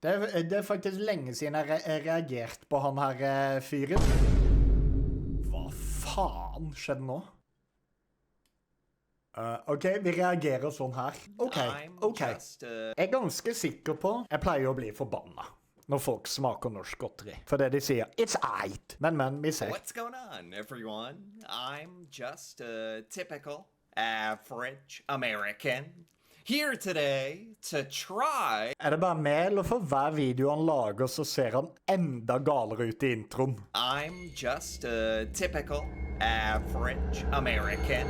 Det faktisk lenge siden jeg reagert på han her fyren. Hva faen skjedde nå? Ok, vi reagerer sånn her. Ok. Jeg er ganske sikker på, jeg pleier å bli forbanna når folk smaker norsk godteri. For det de sier, it's aight. Men, vi ser. What's going on, everyone? I'm just a typical, average American. Here today to try... Det bare meg, eller for hver video han lager, så ser han enda galere ut i introen? I'm just a typical, average American.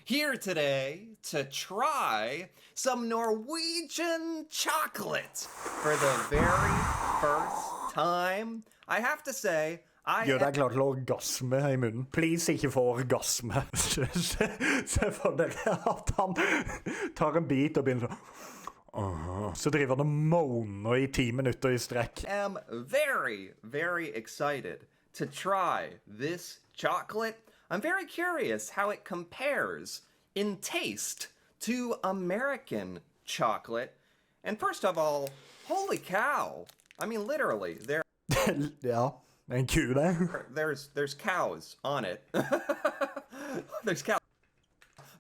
Here today to try some Norwegian chocolate for the very first time. I have to say, Gjør deg klar til orgasme i munnen. Please, ikke få orgasme. Se for dere at han tar en bit og begynner sånn. Så driver han og moaner i 10 minutter i strekk. I am very, very excited to try this chocolate. I'm very curious how it compares in taste to American chocolate. And first of all, holy cow. I mean, literally, Ja. En ku der. There's cows on it. There's cows.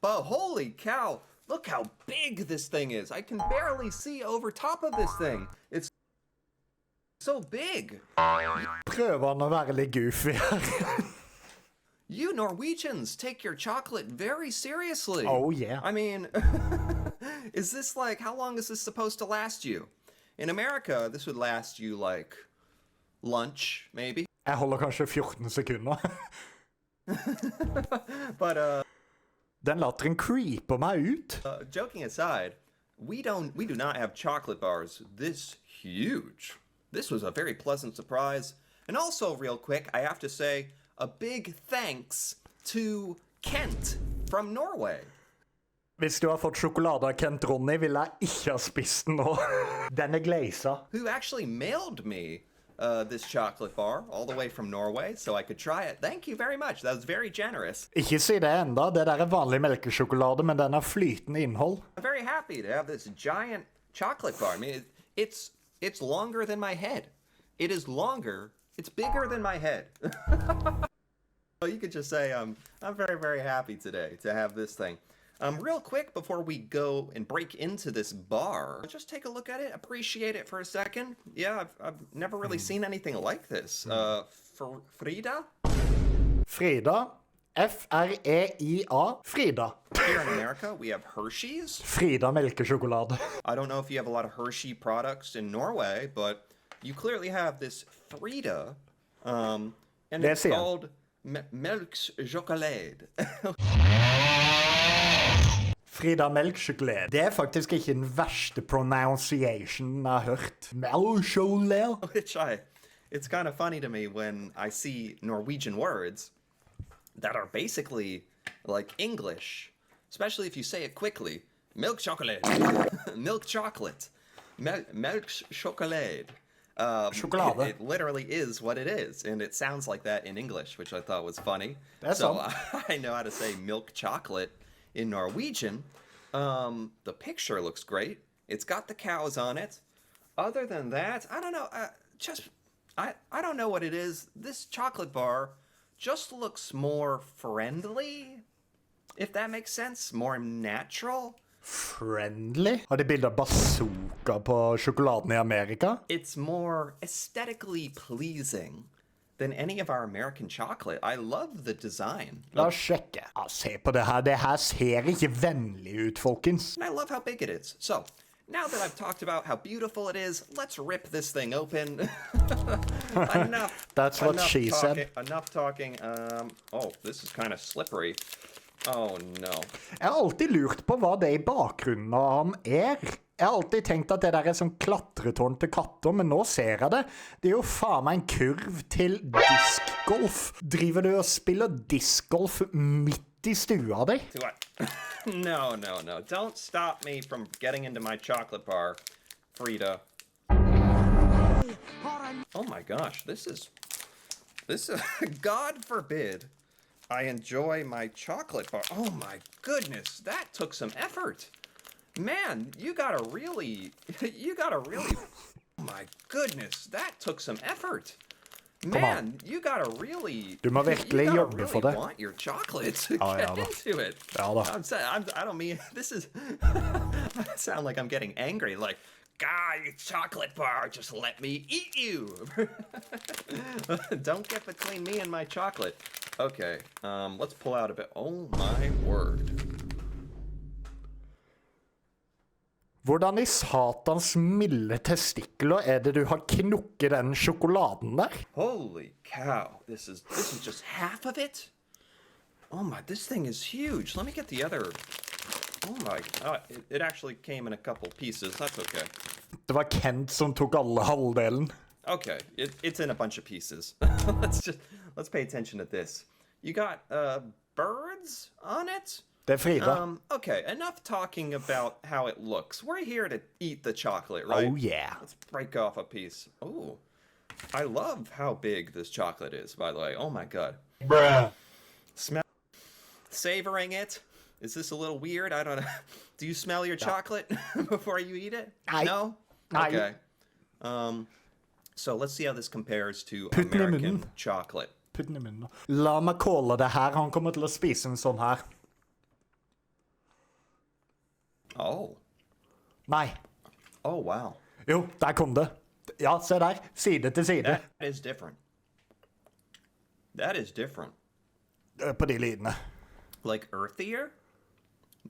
But holy cow, look how big this thing is. I can barely see over top of this thing. It's so big. Prøver han å være litt goofy her. You Norwegians take your chocolate very seriously. Oh, yeah. I mean, is this like, how long is this supposed to last you? In America, this would last you like... lunch, maybe. Jeg holder kanskje 14 sekunder. But, Den latteren creeper meg ut. Joking aside, we do not have chocolate bars this huge. This was a very pleasant surprise. And also, real quick, I have to say a big thanks to Kent from Norway. Hvis du har fått sjokolade av Kent Ronny, vil jeg ikke ha spist den nå. Den glaza. Who actually mailed me this chocolate bar all the way from Norway so I could try it. Thank you very much. That was very generous. Ikke si det enda. Det der vanlig melkesjokolade, men den har flytende innhold. I'm very happy to have this giant chocolate bar. I mean, it's longer than my head. It is longer. It's bigger than my head. So you could just say I'm very, very happy today to have this thing. Real quick, before we go and break into this bar, just take a look at it, appreciate it for a second. Yeah, I've never really seen anything like this. Frida? Frida. F-R-E-I-A. Frida. Here in America, we have Hershey's. Frida melkesjokolade. I don't know if you have a lot of Hershey products in Norway, but you clearly have this Frida, and it's called Melkesjokolade. Frida Melkesjokolade. Det faktisk ikke den verste pronunciation jeg har hørt. Melkesjokolade. Which it's kind of funny to me when I see Norwegian words that are basically like English, especially if you say it quickly. Milk chocolate. Milk chocolate. Melkesjokolade. Chocolade. It literally is what it is, and it sounds like that in English, which I thought was funny. That's so I know how to say milk chocolate in Norwegian. The picture looks great. It's got the cows on it. Other than that, I don't know. I don't know what it is. This chocolate bar just looks more friendly, if that makes sense. More natural. Friendly? Har de bilder av bazooka på sjokoladen i Amerika? It's more aesthetically pleasing than any of our American chocolate. I love the design. La oss sjekke. Ja, se på det her. Det her ser ikke vennlig ut, folkens. And I love how big it is. So, now that I've talked about how beautiful it is, let's rip this thing open. That's what she said. Enough talking. Oh, this is kind of slippery. Oh, no. Jeg har alltid lurt på hva det i bakgrunnen av ham er. Jeg har alltid tenkt at det der er sånn klatretårn til katter, men nå ser jeg det. Det er jo faen meg en kurv til diskgolf. Driver du og spiller diskgolf midt i stua di? No. Don't stop me from getting into my chocolate bar, Frida. Oh my gosh, this is God forbid I enjoy my chocolate bar. Oh my goodness, that took some effort. Man, you gotta really, oh my goodness, that took some effort. Man, you gotta really... Du må virkelig jobbe for det. Want your chocolates. Ja, Get ja da. into it. Ja da. I don't mean... This is... I sound like I'm getting angry. Like, God, you chocolate bar, just let me eat you. Don't get between me and my chocolate. Okay, let's pull out a bit. Oh my word. Hvordan i satans milde testikler det du har knukket den sjokoladen der? Holy cow, this is just half of it? Oh my, this thing is huge. Let me get the other. Oh my, it actually came in a couple pieces. That's okay. Det var Kent som tok alle halvdelen. Okay, it's in a bunch of pieces. Let's pay attention to this. You got birds on it? Det Frida. Okay, enough talking about how it looks. We're here to eat the chocolate, right? Oh yeah. Let's break off a piece. Oh, I love how big this chocolate is, by the way. Oh my god. Bruh. Smell. Savoring it. Is this a little weird? I don't know. Do you smell your chocolate before you eat it? No? Okay. So let's see how this compares to American chocolate. Putt den i munnen. La meg kåle det her. Han kommer til å spise en sånn her. Oh. Nei. Oh, wow. Jo, der kom det. Ja, se der. Side til side. That is different. That is different. På de lydene. Like earthier?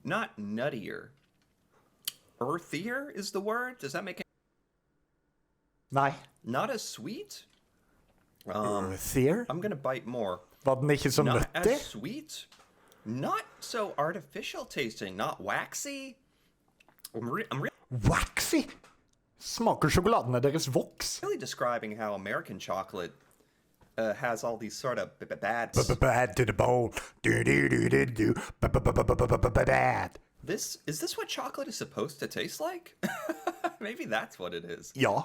Not nuttier. Earthier is the word? Does that make any... Nei. Not as sweet? Earthier? I'm gonna bite more. Var den ikke så Not nøttig? as sweet? Not so artificial tasting. Not waxy? Waxy? Smaker sjokoladene deres voks? Really describing how American chocolate has all these sort of bad... Bad to the bone. Do. Bad. Is this what chocolate is supposed to taste like? Maybe that's what it is. Ja.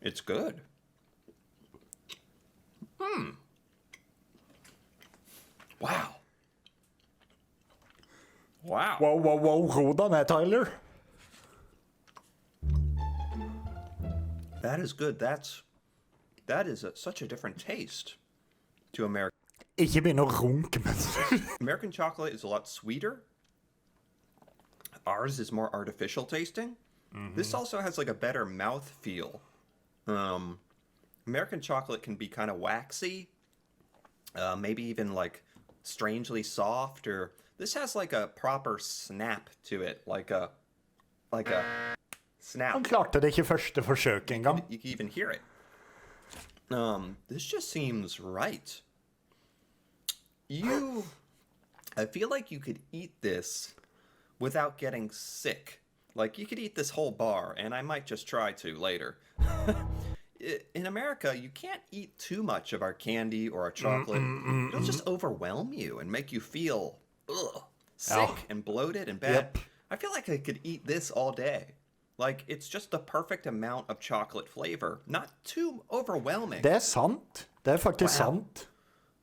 It's good. Wow. Wow. Wow. Ro deg ned, Tyler. That is good. That is such a different taste to American. Ikke begynn å runke mens American chocolate is a lot sweeter. Ours is more artificial tasting. This also has like a better mouth feel. American chocolate can be kind of waxy, maybe even like strangely soft, or this has like a proper snap to it, like a snap. Han klarte det ikke første forsøk engang. You can even hear it. This just seems right. I feel like you could eat this without getting sick. Like, you could eat this whole bar, and I might just try to later. In America, you can't eat too much of our candy or our chocolate. It'll just overwhelm you and make you feel sick and bloated and bad. Yep. I feel like I could eat this all day. Like, it's just the perfect amount of chocolate flavor. Not too overwhelming. Det sant. Det faktisk sant.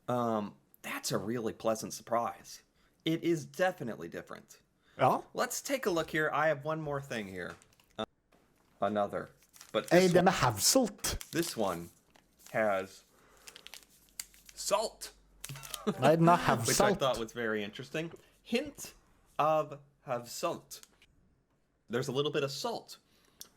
That's a really pleasant surprise. It is definitely different. Ja. Let's take a look here. I have one more thing here. Another. But Den have salt. this one has salt. Nei, den have Which salt. I thought was very interesting. Hint of have salt. There's a little bit of salt.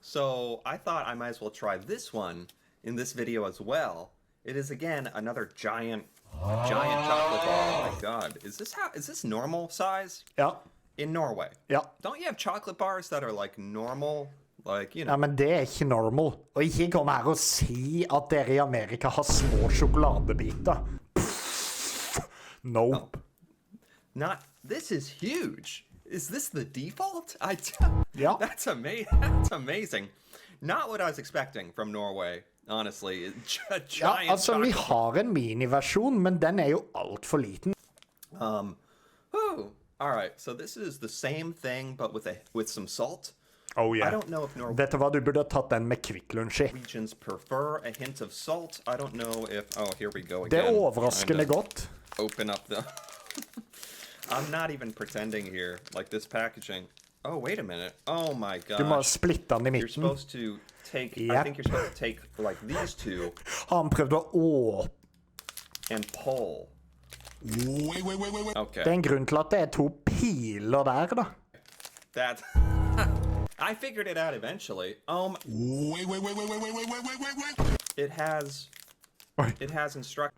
So I thought I might as well try this one in this video as well. It is again another giant chocolate bar. Oh my god. Is this normal size? Ja. In Norway. Ja. Don't you have chocolate bars that are like normal? Like, you know. Ja, men det ikke normal. Og ikke kom her og si at dere i Amerika har små sjokoladebiter. Nope. Not. This is huge. Is this the default? Yeah. That's amazing. That's amazing. Not what I was expecting from Norway, honestly. Giant Ja, altså, vi chocolate. har en miniversjon, men den jo alt for liten. All right. So this is the same thing, but with some salt. Oh, yeah. I don't know if Vet du hva, du burde ha tatt den med Kvikk Lunsj i. Norwegians prefer a hint of salt. I don't know if. Oh, here we go Det again. overraskende Trying to godt. Open up the. I'm not even pretending here. Like this packaging. Oh, wait a minute. Oh my Du må gosh. splitte den I You're midten. supposed to take, I Yep. think you're supposed to take like these two Han prøvde å and pull. Okay. Det en grunn til at det 2 piler der, da. That I figured it out eventually. It has instruct.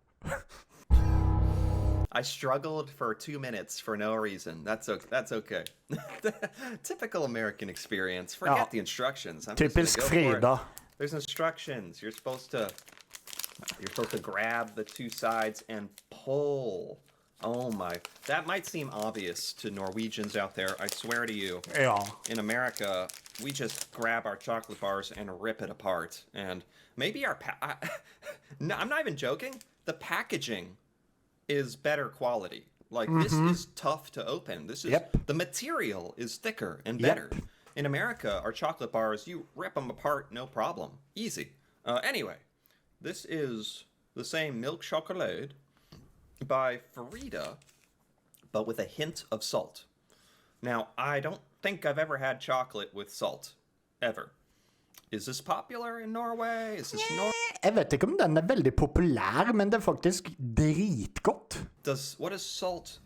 I struggled for 2 minutes for no reason. That's okay. Typical American experience. Forget Ja. the instructions. I'm just Typisk gonna go for it. Frida. There's instructions. You're supposed to grab the 2 sides and pull. Oh my. That might seem obvious to Norwegians out there. I swear to you. Ja. In America, we just grab our chocolate bars and rip it apart. And maybe no, I'm not even joking. The packaging is better quality. Like, this is tough to open. This is the material is thicker and better. In America, our chocolate bars, you rip them apart, no problem. Easy. Anyway, this is the same Melkesjokolade by Freia, but with a hint of salt. Now, I don't think I've ever had chocolate with salt. Ever. Is this popular in Norway? Is this Jeg vet ikke om den veldig populær, men det faktisk dritgodt. What does salt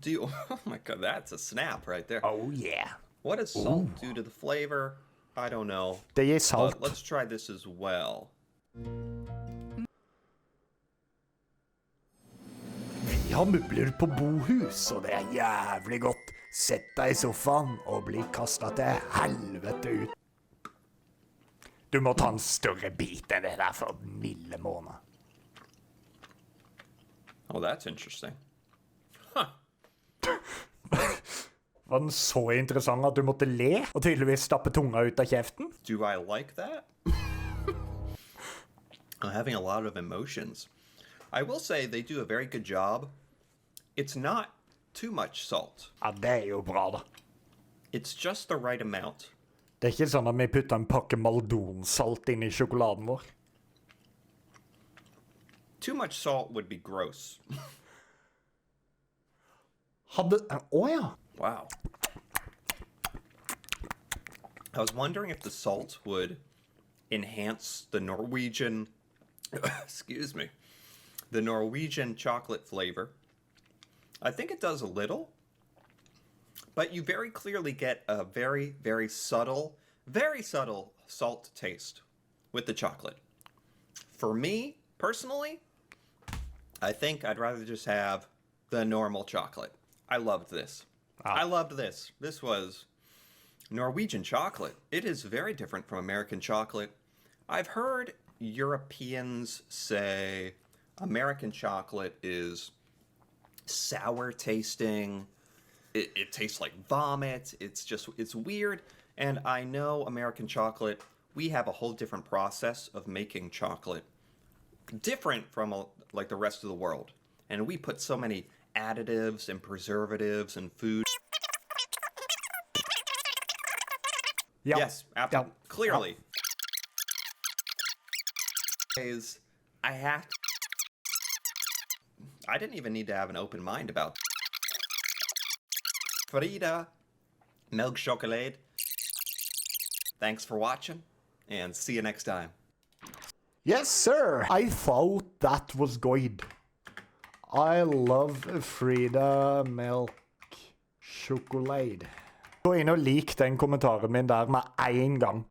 do? Oh my god, that's a snap right there. Oh yeah. What does salt do to the flavor? I don't know. Det gir salt. Let's try this as well. Vi har møbler på bohus, og det jævlig godt. Sett deg I sofaen og bli kastet til helvete ut. Du må ta en større bit enn det der for milde måneder. Oh, that's interesting. Huh. Var den så interessant at du måtte le, og tydeligvis stappe tunga ut av kjeften? Do I like that? I'm having a lot of emotions. I will say they do a very good job. It's not too much salt. Ja, det jo bra da. It's just the right amount. Det ikke sånn at vi putter en pakke maldonsalt inn I sjokoladen vår. Too much salt would be gross. Ja. Wow. I was wondering if the salt would enhance the Norwegian, excuse me, the Norwegian chocolate flavor. I think it does a little, but you very clearly get a very, very subtle salt taste with the chocolate. For me, personally, I think I'd rather just have the normal chocolate. I loved this. I loved this. This was Norwegian chocolate. It is very different from American chocolate. I've heard Europeans say American chocolate is sour tasting. It tastes like vomit. It's weird. And I know American chocolate, we have a whole different process of making chocolate. Different from like the rest of the world. And we put so many additives and preservatives and food. Ja. Yes, absolutely. Ja. Clearly. I didn't even need to have an open mind about Freia, Melkesjokolade. Thanks for watching, and see you next time. Yes, sir. I thought that was good. I love Freia Melkesjokolade. Gå inn og lik den kommentaren min der med en gang.